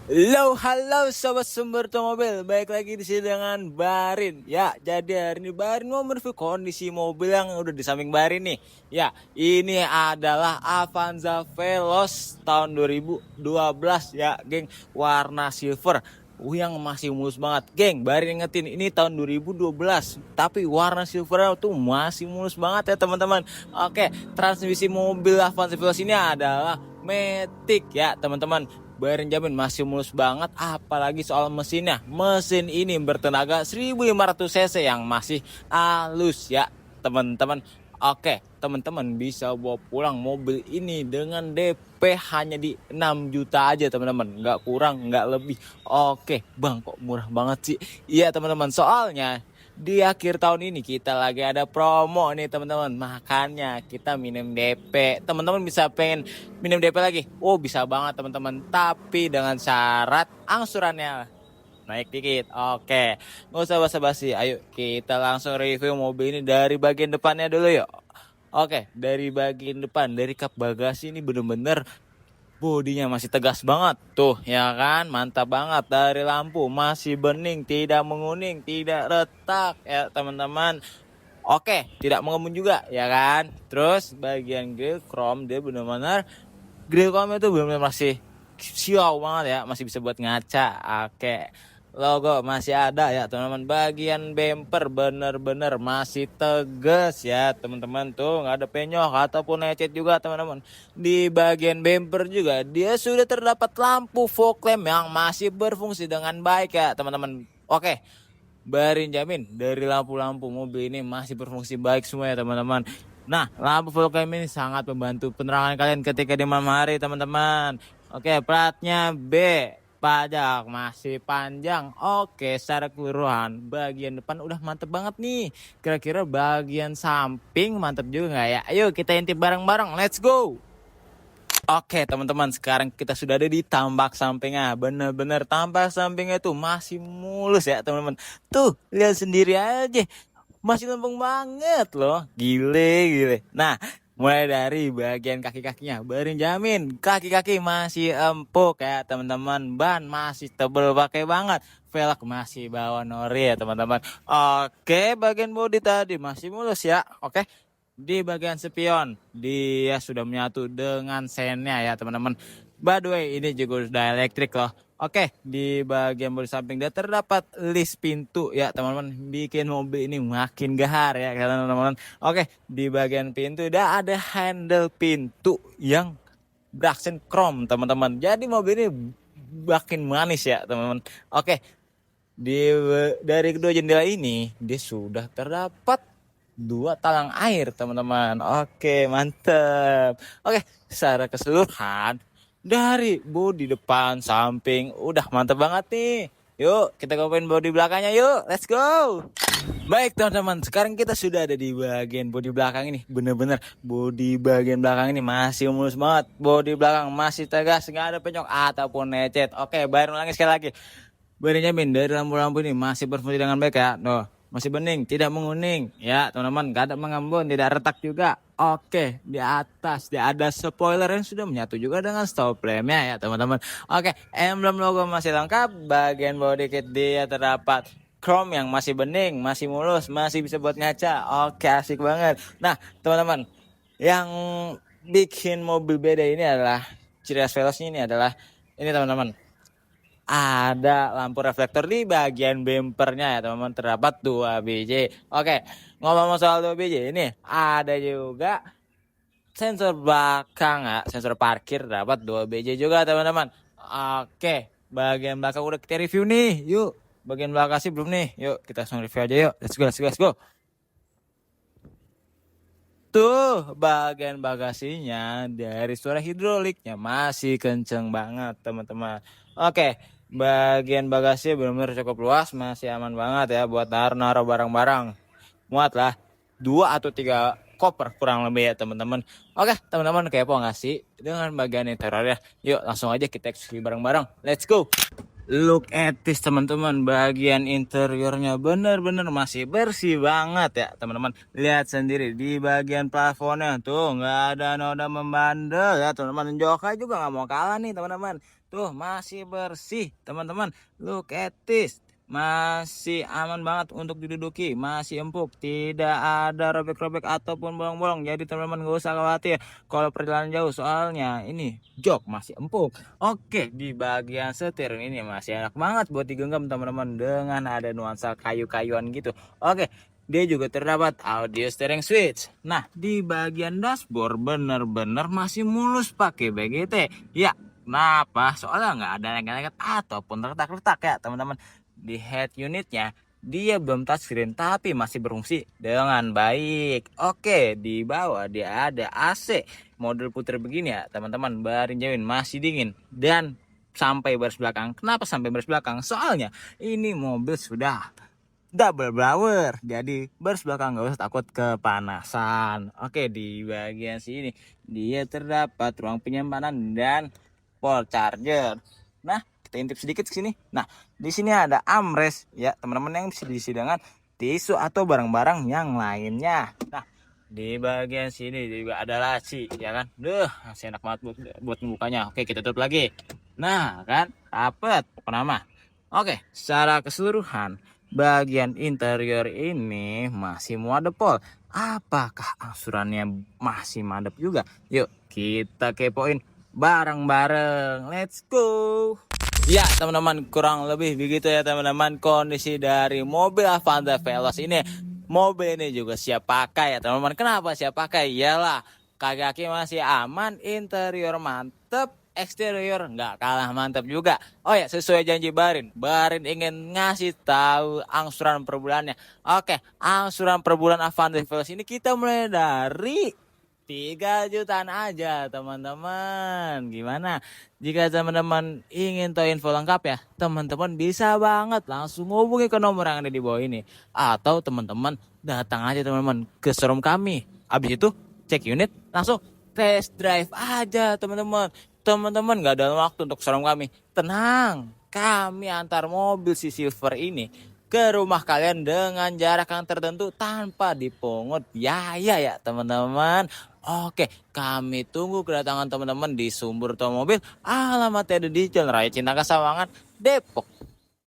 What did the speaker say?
Halo sobat sumber otomobil, baik lagi di sini dengan Barin. Ya, jadi hari ini Barin mau mereview kondisi mobil yang udah di samping Barin nih. Ya, ini adalah Avanza Veloz tahun 2012 ya, geng, warna silver. Yang masih mulus banget, geng. Barin ingetin ini tahun 2012, tapi warna silver tuh masih mulus banget ya teman-teman. Oke, transmisi mobil Avanza Veloz ini adalah Matic ya teman-teman. Barin jamin masih mulus banget, apalagi soal mesinnya. Mesin ini bertenaga 1500 cc yang masih halus ya teman-teman. Oke, teman-teman bisa bawa pulang mobil ini dengan DP hanya di 6 juta aja teman-teman. Nggak kurang, nggak lebih. Oke, bang kok murah banget sih? Iya teman-teman, soalnya di akhir tahun ini kita lagi ada promo nih teman-teman. Makanya kita minim DP. Teman-teman bisa pengen minim DP lagi? Oh bisa banget teman-teman. Tapi dengan syarat angsurannya naik dikit. Oke, nggak usah basa-basi. Ayo kita langsung review mobil ini dari bagian depannya dulu yuk. Oke, dari bagian depan, dari kap bagasi ini bener-bener bodinya masih tegas banget tuh ya kan, mantap banget. Dari lampu masih bening, tidak menguning, tidak retak ya teman-teman. Oke, tidak mengembun juga ya kan. Terus bagian grill chrome dia benar-benar, grill chrome itu benar-benar masih siau banget ya, masih bisa buat ngaca. Oke, logo masih ada ya teman-teman. Bagian bumper bener-bener masih tegas ya teman-teman, tuh nggak ada penyok ataupun lecet juga teman-teman. Di bagian bumper juga dia sudah terdapat lampu fog lamp yang masih berfungsi dengan baik ya teman-teman. Oke, Barin jamin dari lampu-lampu mobil ini masih berfungsi baik semua ya teman-teman. Nah, lampu fog lamp ini sangat membantu penerangan kalian ketika di malam hari teman-teman. Oke, platnya B. Pajak masih panjang. Oke, secara keseluruhan bagian depan udah mantep banget nih. Kira-kira bagian samping mantep juga nggak ya? Ayo kita intip bareng-bareng. Let's go. Oke teman-teman, sekarang kita sudah ada di tambak sampingnya. Bener-bener tambak sampingnya tuh masih mulus ya teman-teman. Tuh lihat sendiri aja, masih lempeng banget loh. Gile. Nah, mulai dari bagian kaki-kakinya, Barin jamin kaki-kaki masih empuk ya teman-teman. Ban masih tebel pakai banget. Velg masih bawa nori ya teman-teman. Oke, bagian bodi tadi masih mulus ya. Oke, di bagian spion dia sudah menyatu dengan sennya ya teman-teman. By the way, ini juga sudah elektrik loh. Oke, di bagian bodi samping dia terdapat list pintu ya teman-teman, bikin mobil ini makin gahar ya teman-teman. Oke, di bagian pintu dia ada handle pintu yang beraksen chrome teman-teman. Jadi mobil ini makin manis ya teman-teman. Oke, dari kedua jendela ini dia sudah terdapat dua talang air teman-teman. Oke, mantep. Oke, secara keseluruhan dari bodi depan samping udah mantep banget nih. Yuk kita ngomongin bodi belakangnya yuk, let's go. Baik teman-teman, sekarang kita sudah ada di bagian bodi belakang ini. Bener-bener bodi bagian belakang ini masih mulus banget. Bodi belakang masih tegas, nggak ada penyok ataupun lecet. Oke, baru ulangi sekali lagi. Barin jamin dari lampu-lampu ini masih berfungsi dengan baik ya. Noh, masih bening, tidak menguning ya teman-teman, gak ada mengembun, tidak retak juga. Oke, di atas dia ada spoiler yang sudah menyatu juga dengan stop lampnya ya teman-teman. Oke, emblem logo masih lengkap. Bagian body kit dia terdapat chrome yang masih bening, masih mulus, masih bisa buat ngaca. Oke, asik banget. Nah teman-teman, yang bikin mobil beda ini adalah ciri khas Veloznya ini adalah ini teman-teman, ada lampu reflektor di bagian bumpernya ya teman-teman, terdapat 2 biji. Oke, ngomong soal 2 biji ini ada juga sensor belakang ya, sensor parkir dapat 2 biji juga teman-teman. Oke, bagian belakang udah kita review nih. Yuk, bagian belakang sih belum nih. Yuk kita langsung review aja yuk. Let's go. Tuh bagian bagasinya dari suara hidroliknya masih kenceng banget teman-teman. Oke, bagian bagasi benar-benar cukup luas, masih aman banget ya buat naruh barang-barang. Muat lah 2 atau 3 koper kurang lebih ya teman-teman. Oke teman-teman, kepo nggak sih dengan bagian interiornya? Yuk langsung aja kita eksekusi bareng-bareng. Let's go. Look at this teman-teman, bagian interiornya bener-bener masih bersih banget ya teman-teman. Lihat sendiri di bagian plafonnya tuh nggak ada noda membandel ya teman-teman. Joknya juga nggak mau kalah nih teman-teman. Tuh masih bersih teman-teman. Look at this. Masih aman banget untuk diduduki, masih empuk, tidak ada robek-robek ataupun bolong-bolong. Jadi teman-teman gak usah khawatir kalau perjalanan jauh, soalnya ini jok masih empuk. Oke, di bagian setir ini masih enak banget buat digenggam teman-teman, dengan ada nuansa kayu-kayuan gitu. Oke, dia juga terdapat audio steering switch. Nah, di bagian dashboard bener-bener masih mulus pakai BGT. Ya, kenapa? Soalnya nggak ada lengket-lengket ataupun retak-retak ya teman-teman. Di head unitnya dia belum touchscreen tapi masih berfungsi dengan baik. Oke, di bawah dia ada AC model puter begini ya teman-teman. Barin jauhin masih dingin dan sampai baris belakang. Kenapa sampai baris belakang? Soalnya ini mobil sudah double blower, jadi baris belakang nggak usah takut kepanasan. Oke, di bagian sini dia terdapat ruang penyimpanan dan port charger. Nah, kita intip sedikit ke sini. Nah, di sini ada armrest ya teman-teman, yang bisa diisi dengan tisu atau barang-barang yang lainnya. Nah, di bagian sini juga ada laci ya kan. Masih enak banget buat membukanya. Oke, kita tutup lagi. Nah, kan dapat penama. Oke, secara keseluruhan bagian interior ini masih muadepol. Apakah angsurannya masih madep juga? Yuk kita kepoin bareng-bareng. Let's go. Ya teman-teman, kurang lebih begitu ya teman-teman kondisi dari mobil Avanza Veloz ini. Mobil ini juga siap pakai ya teman-teman. Kenapa siap pakai? Iyalah, kaki-kaki masih aman, interior mantep, eksterior nggak kalah mantap juga. Oh ya, sesuai janji Barin ingin ngasih tahu angsuran per bulannya. Oke, angsuran per bulan Avanza Veloz ini kita mulai dari 3 jutaan aja teman-teman. Gimana? Jika teman-teman ingin tahu info lengkap ya, teman-teman bisa banget langsung hubungi ke nomor yang ada di bawah ini. Atau teman-teman datang aja teman-teman ke showroom kami. Habis itu cek unit, langsung test drive aja teman-teman. Teman-teman gak ada waktu untuk showroom kami. Tenang, kami antar mobil si Silver ini ke rumah kalian dengan jarak yang tertentu tanpa dipungut biaya ya teman-teman. Oke, kami tunggu kedatangan teman-teman di Sumber Otomobil. Alamatnya ada di Jalan Raya Cinta Sawangan, Depok,